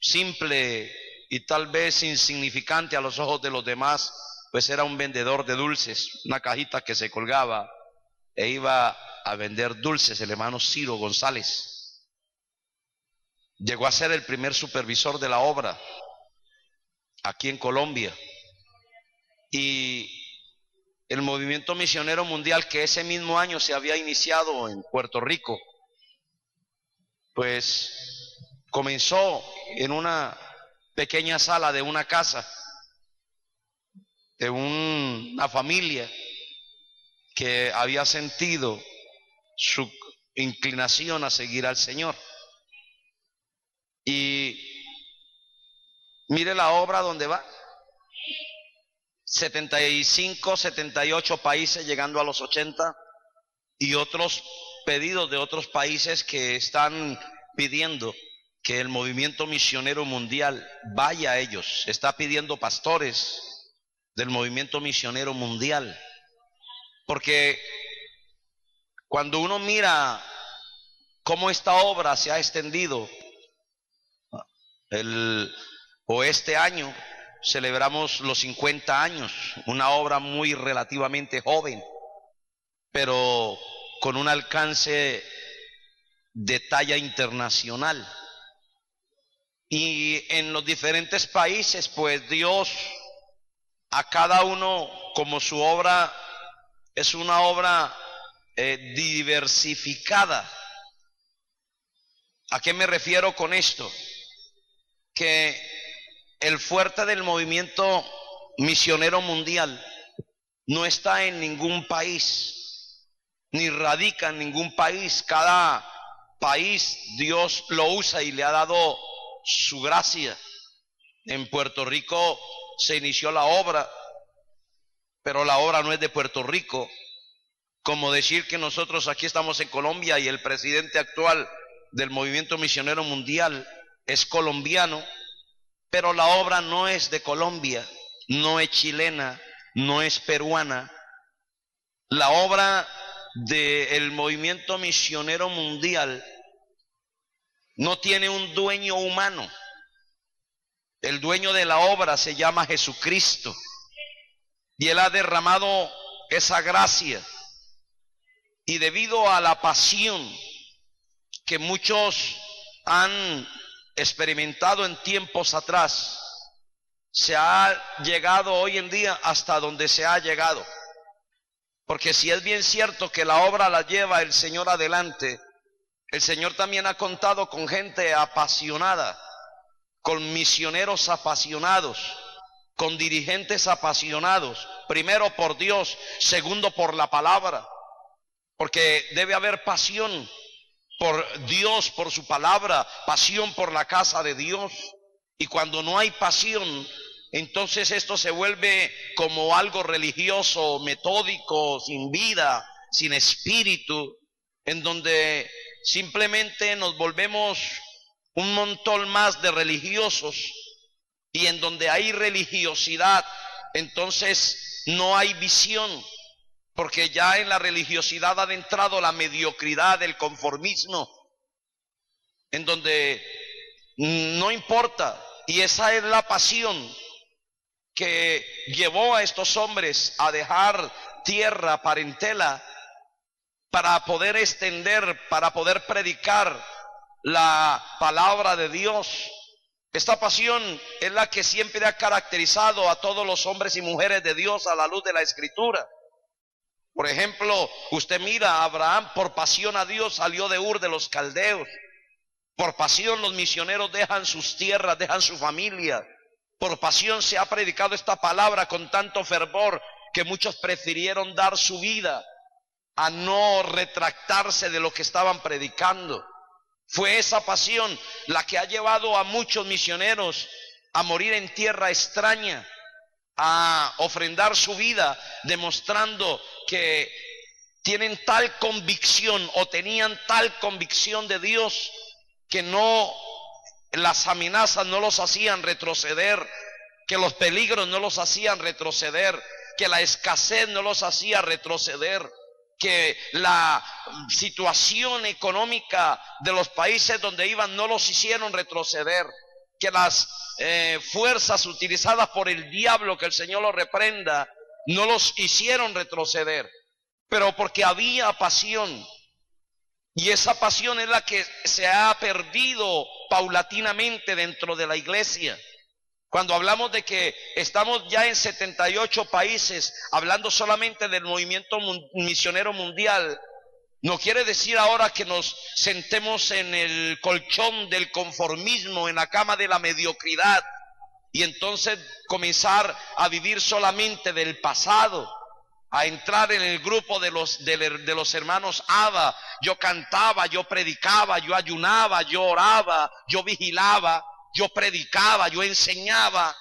simple y tal vez insignificante a los ojos de los demás, pues era un vendedor de dulces, una cajita que se colgaba e iba a vender dulces, el hermano Ciro González. Llegó a ser el primer supervisor de la obra aquí en Colombia, y el movimiento misionero mundial, que ese mismo año se había iniciado en Puerto Rico, pues comenzó en una pequeña sala de una casa de una familia que había sentido su inclinación a seguir al Señor. Y mire la obra donde va: 75, 78 países llegando a los 80, y otros pedidos de otros países que están pidiendo que el movimiento misionero mundial vaya a ellos. Está pidiendo pastores del movimiento misionero mundial, porque cuando uno mira cómo esta obra se ha extendido, este año celebramos los 50 años, una obra muy relativamente joven, pero con un alcance de talla internacional. Y en los diferentes países, pues Dios a cada uno, como su obra es una obra diversificada. ¿A qué me refiero con esto? Que el fuerte del movimiento misionero mundial no está en ningún país, ni radica en ningún país. Cada país Dios lo usa y le ha dado su gracia. En Puerto Rico se inició la obra, pero la obra no es de Puerto Rico. Como decir que nosotros aquí estamos en Colombia y el presidente actual del movimiento misionero mundial es colombiano, pero la obra no es de Colombia, no es chilena, no es peruana. La obra del movimiento misionero mundial no tiene un dueño humano. El dueño de la obra se llama Jesucristo. Y Él ha derramado esa gracia. Y debido a la pasión que muchos han experimentado en tiempos atrás, se ha llegado hoy en día hasta donde se ha llegado. Porque si es bien cierto que la obra la lleva el Señor adelante, el Señor también ha contado con gente apasionada, con misioneros apasionados, con dirigentes apasionados, primero por Dios, segundo por la palabra, porque debe haber pasión por Dios, por su palabra, pasión por la casa de Dios. Y cuando no hay pasión, entonces esto se vuelve como algo religioso, metódico, sin vida, sin espíritu, en donde simplemente nos volvemos un montón más de religiosos, y en donde hay religiosidad, entonces no hay visión, porque ya en la religiosidad ha entrado la mediocridad, el conformismo, en donde no importa. Y esa es la pasión que llevó a estos hombres a dejar tierra, parentela, para poder extender, para poder predicar la palabra de Dios. Esta pasión es la que siempre ha caracterizado a todos los hombres y mujeres de Dios a la luz de la Escritura. Por ejemplo, usted mira a Abraham, por pasión a Dios salió de Ur de los Caldeos. Por pasión los misioneros dejan sus tierras, dejan su familia. Por pasión se ha predicado esta palabra con tanto fervor que muchos prefirieron dar su vida a no retractarse de lo que estaban predicando. Fue esa pasión la que ha llevado a muchos misioneros a morir en tierra extraña, a ofrendar su vida, demostrando que tienen tal convicción o tenían tal convicción de Dios que no, las amenazas no los hacían retroceder, que los peligros no los hacían retroceder, que la escasez no los hacía retroceder, que la situación económica de los países donde iban no los hicieron retroceder, que las fuerzas utilizadas por el diablo, que el Señor los reprenda, no los hicieron retroceder, pero porque había pasión. Y esa pasión es la que se ha perdido paulatinamente dentro de la iglesia. Cuando hablamos de que estamos ya en 78 países, hablando solamente del movimiento misionero mundial, no quiere decir ahora que nos sentemos en el colchón del conformismo, en la cama de la mediocridad, y entonces comenzar a vivir solamente del pasado, a entrar en el grupo de los hermanos Abba. Yo cantaba, yo predicaba, yo ayunaba, yo oraba, yo vigilaba, yo predicaba, yo enseñaba,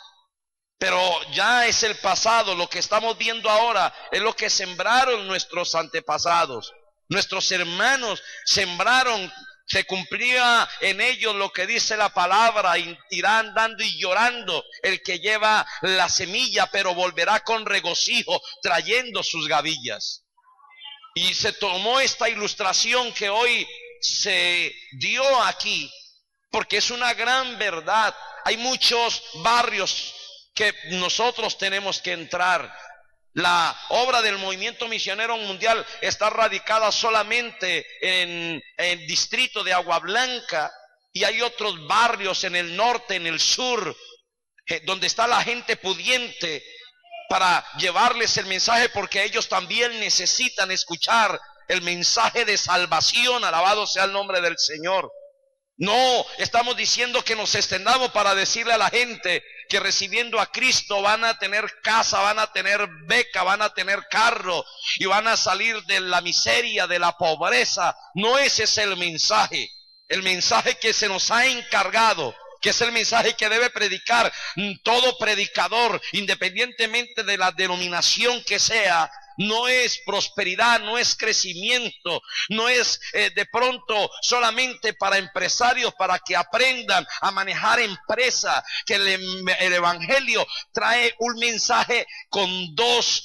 pero ya es el pasado. Lo que estamos viendo ahora es lo que sembraron nuestros antepasados. Nuestros hermanos sembraron, se cumplía en ellos lo que dice la palabra: irá andando y llorando el que lleva la semilla, pero volverá con regocijo trayendo sus gavillas. Y se tomó esta ilustración que hoy se dio aquí, porque es una gran verdad. Hay muchos barrios que nosotros tenemos que entrar. La obra del movimiento misionero mundial está radicada solamente en el distrito de Agua Blanca, y hay otros barrios en el norte, en el sur, donde está la gente pudiente, para llevarles el mensaje, porque ellos también necesitan escuchar el mensaje de salvación. Alabado sea el nombre del Señor. No estamos diciendo que nos extendamos para decirle a la gente que recibiendo a Cristo van a tener casa, van a tener beca, van a tener carro y van a salir de la miseria, de la pobreza. No ese es el mensaje. El mensaje que se nos ha encargado, que es el mensaje que debe predicar todo predicador, independientemente de la denominación que sea, no es prosperidad, no es crecimiento, no es de pronto solamente para empresarios, para que aprendan a manejar empresa, que el evangelio trae un mensaje con dos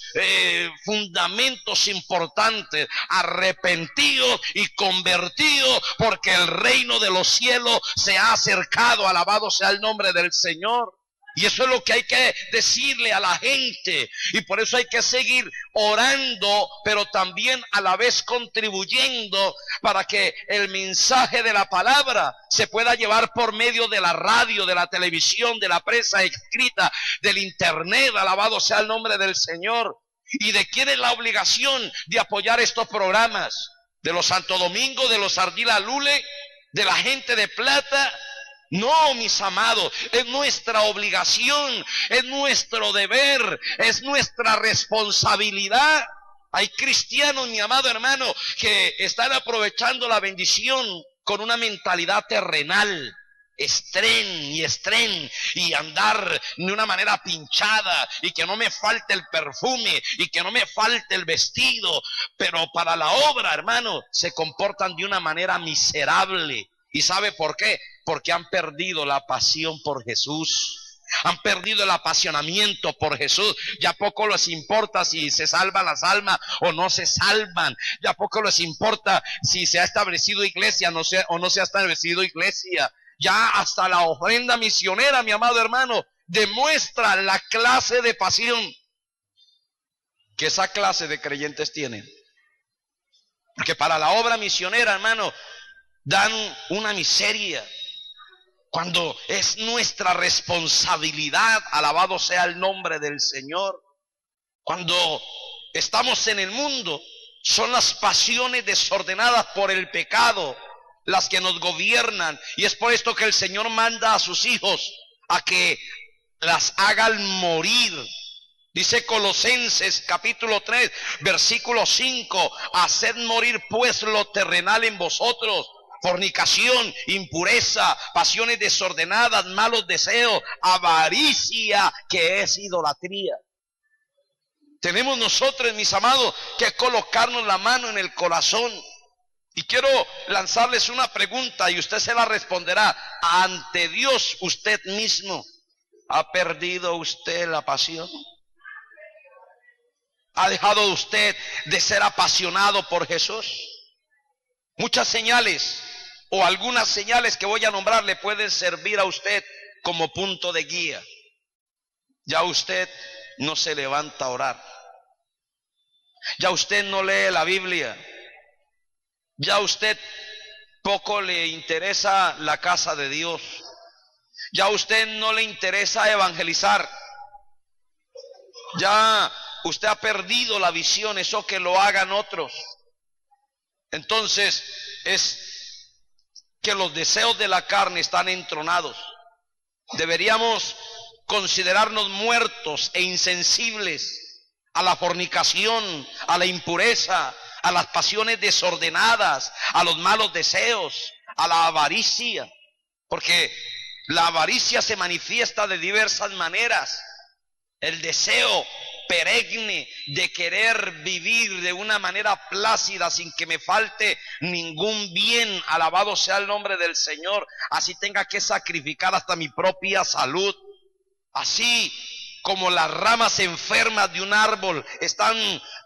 fundamentos importantes: arrepentidos y convertidos, porque el reino de los cielos se ha acercado. Alabado sea el nombre del Señor. Y eso es lo que hay que decirle a la gente, y por eso hay que seguir orando, pero también a la vez contribuyendo para que el mensaje de la palabra se pueda llevar por medio de la radio, de la televisión, de la prensa escrita, del internet. Alabado sea el nombre del Señor. ¿Y de quién es la obligación de apoyar estos programas? ¿De los Santo Domingo, de los Ardila Lule, de la gente de Plata? No, mis amados, es nuestra obligación, es nuestro deber, es nuestra responsabilidad. Hay cristianos, mi amado hermano, que están aprovechando la bendición con una mentalidad terrenal. Estren y andar de una manera pinchada, y que no me falte el perfume y que no me falte el vestido, pero para la obra, hermano, se comportan de una manera miserable. ¿Y sabe por qué? Porque han perdido la pasión por Jesús. Han perdido el apasionamiento por Jesús. Ya poco les importa si se salvan las almas o no se salvan. Ya poco les importa si se ha establecido iglesia o no se ha establecido iglesia. Ya hasta la ofrenda misionera, mi amado hermano, demuestra la clase de pasión que esa clase de creyentes tienen. Porque para la obra misionera, hermano, dan una miseria, cuando es nuestra responsabilidad. Alabado sea el nombre del Señor. Cuando estamos en el mundo, son las pasiones desordenadas por el pecado las que nos gobiernan, y es por esto que el Señor manda a sus hijos a que las hagan morir. Dice Colosenses capítulo 3 versículo 5: haced morir pues lo terrenal en vosotros: fornicación, impureza, pasiones desordenadas, malos deseos, avaricia, que es idolatría. Tenemos nosotros, mis amados, que colocarnos la mano en el corazón. Y quiero lanzarles una pregunta, y usted se la responderá. Ante Dios, usted mismo, ¿ha perdido usted la pasión? ¿Ha dejado usted de ser apasionado por Jesús? Muchas señales, o algunas señales que voy a nombrar, le pueden servir a usted como punto de guía. Ya usted no se levanta a orar. Ya usted no lee la Biblia. Ya usted poco le interesa la casa de Dios. Ya usted no le interesa evangelizar. Ya usted ha perdido la visión, eso que lo hagan otros. Entonces es que los deseos de la carne están entronados. Deberíamos considerarnos muertos e insensibles a la fornicación, a la impureza, a las pasiones desordenadas, a los malos deseos, a la avaricia. Porque la avaricia se manifiesta de diversas maneras. El deseo perenne de querer vivir de una manera plácida sin que me falte ningún bien. Alabado sea el nombre del Señor. Así tenga que sacrificar hasta mi propia salud. Así como las ramas enfermas de un árbol están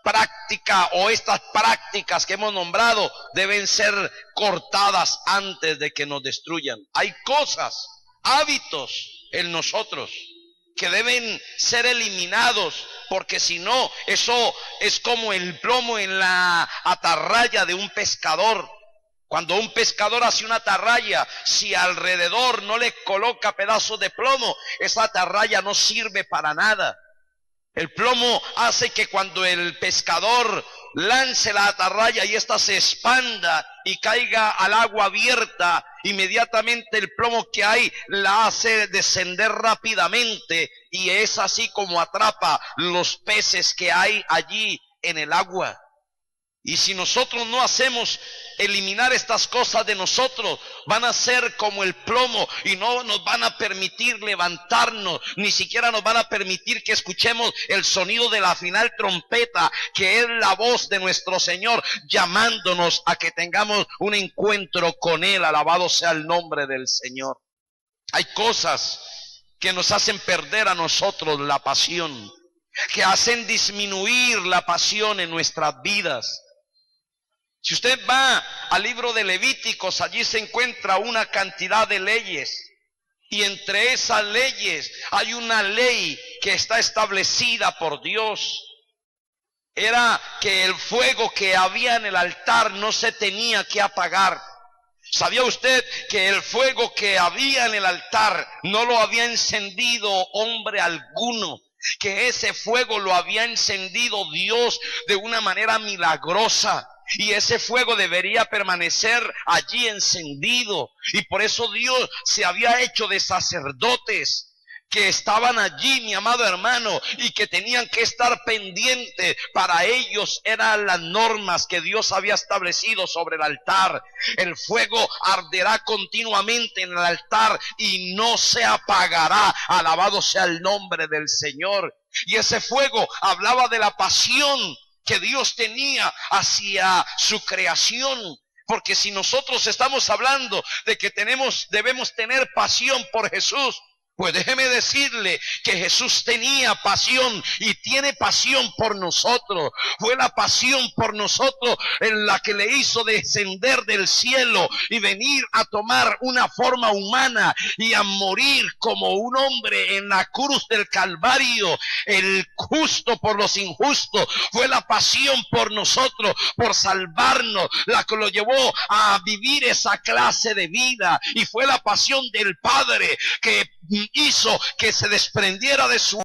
práctica, o estas prácticas que hemos nombrado deben ser cortadas antes de que nos destruyan. Hay cosas, hábitos en nosotros que deben ser eliminados, porque si no, eso es como el plomo en la atarraya de un pescador. Cuando un pescador hace una atarraya, si alrededor no le coloca pedazos de plomo, esa atarraya no sirve para nada. El plomo hace que cuando el pescador lance la atarraya y ésta se expanda y caiga al agua abierta, inmediatamente el plomo que hay la hace descender rápidamente, y es así como atrapa los peces que hay allí en el agua. Y si nosotros no hacemos eliminar estas cosas de nosotros, van a ser como el plomo y no nos van a permitir levantarnos, ni siquiera nos van a permitir que escuchemos el sonido de la final trompeta, que es la voz de nuestro Señor llamándonos a que tengamos un encuentro con Él. Alabado sea el nombre del Señor. Hay cosas que nos hacen perder a nosotros la pasión, que hacen disminuir la pasión en nuestras vidas. Si usted va al libro de Levíticos, allí se encuentra una cantidad de leyes. Y entre esas leyes hay una ley que está establecida por Dios. Era que el fuego que había en el altar no se tenía que apagar. ¿Sabía usted que el fuego que había en el altar no lo había encendido hombre alguno? Que ese fuego lo había encendido Dios de una manera milagrosa. Y ese fuego debería permanecer allí encendido. Y por eso Dios se había hecho de sacerdotes que estaban allí, mi amado hermano, y que tenían que estar pendientes. Para ellos eran las normas que Dios había establecido sobre el altar. El fuego arderá continuamente en el altar y no se apagará. Alabado sea el nombre del Señor. Y ese fuego hablaba de la pasión que Dios tenía hacia su creación. Porque si nosotros estamos hablando de que debemos tener pasión por Jesús, pues déjeme decirle que Jesús tenía pasión y tiene pasión por nosotros. Fue la pasión por nosotros en la que le hizo descender del cielo y venir a tomar una forma humana y a morir como un hombre en la cruz del Calvario, el justo por los injustos. Fue la pasión por nosotros, por salvarnos, la que lo llevó a vivir esa clase de vida. Y fue la pasión del Padre que hizo que se desprendiera de su